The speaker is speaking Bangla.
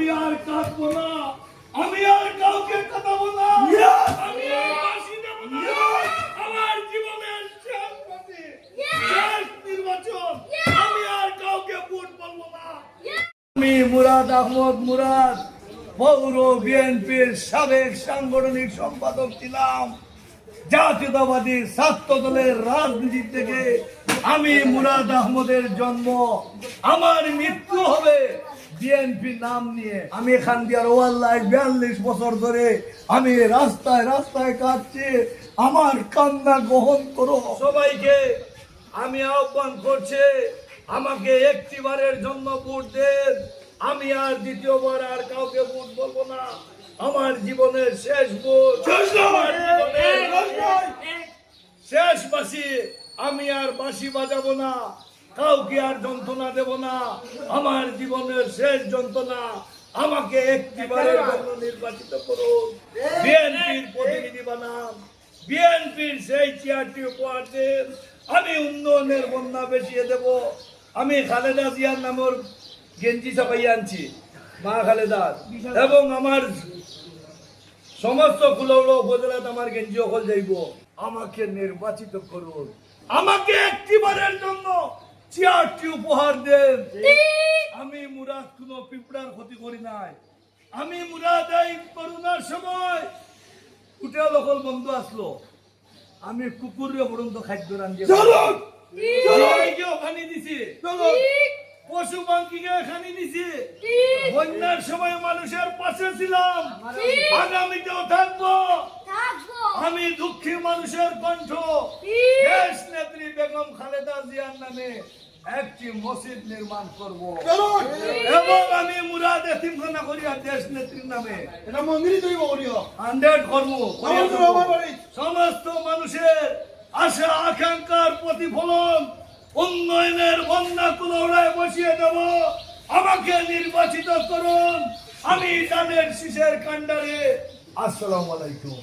আমি আর কাঁদবো না, আমি আর কাউকে কাঁদাবো না, আমি আর ফাঁসি দেব না। আমার জীবনের শেষ পথে, শেষ নির্বাচন, আমি আর কাউকে ভোট বলবো না। আমি মুরাদ আহমদ মুরাদ, পৌর বিএনপির সাবেক সাংগঠনিক সম্পাদক ছিলাম। জাতীয়তাবাদী ছাত্র দলের রাজনীতি থেকে আমি মুরাদ আহমদের জন্ম, আমার মৃত্যু হবে বিএনপি নাম নিয়ে। আমি এখান দিয়ে 42 বছর ধরে আমি রাস্তায় রাস্তায় কাঁদছি, আমার কান্না গ্রহণ করো। সবাইকে আমি আহ্বান করছি, আমাকে একটিবারের জন্য ভোট দেন। আমি আর দ্বিতীয়বার আর কাউকে ভোট বলবো না। আমার জীবনের শেষ ভোট, শেষ বাঁশি, আমি আর বাঁশি বাজাবো না, কাউকে আর যন্ত্রণা দেব না। আমার জীবনের শেষ যন্ত্রণা, আমাকে একটিবারের জন্য নির্বাচিত করুন, বিএনপির প্রতিনিধি বানান, বিএনপির সেই চেয়ারটি উপহার দেন। আমি উন্নয়নের বন্যা বেশিয়ে দেব। আমি খালেদা জিয়ার নামের গেঞ্জি ছাপাইয়া আনছি, মা খালেদার, এবং আমার সমস্ত কুলৌড় উপজেলাতে আমার গেঞ্জি অকল যাইব। আমাকে নির্বাচিত করুন, আমাকে একটিবারের জন্য চেয়ারটি উপহার দেন। আমি মুরাদ কোনো পিঁপড়ার ক্ষতি করি নাই। আমি মুরাদ এই করোনার সময় উঠে লোকল বন্ধু আসলো, আমি কুকুরের পর্যন্ত খাদ্য রান্ধিয়ে খানি দিছি, পশু পাখিকে খানি দিছি। বন্যার সময় মানুষের পাশে ছিলাম, আগামীতেও থাকবো। আমি দুঃখী মানুষের কণ্ঠ। দেশ নেত্রী বেগম খালেদা জিয়ার নামে একটি মসজিদ নির্মাণ করব, এবং আমি মুরাদ এতিমখানা করিয়া দেশ নেত্রীর নামে এটা মন্দিরই তৈরি করিও 100 কর্ম সমস্ত মানুষের আশা আকাঙ্ক্ষার প্রতিফলন উন্নয়নের বন্যা কুলৌড়ায় বসিয়ে দেব। আমাকে নির্বাচিত করুন, আমি জানের শীষের কাণ্ডারে। আসসালামু আলাইকুম।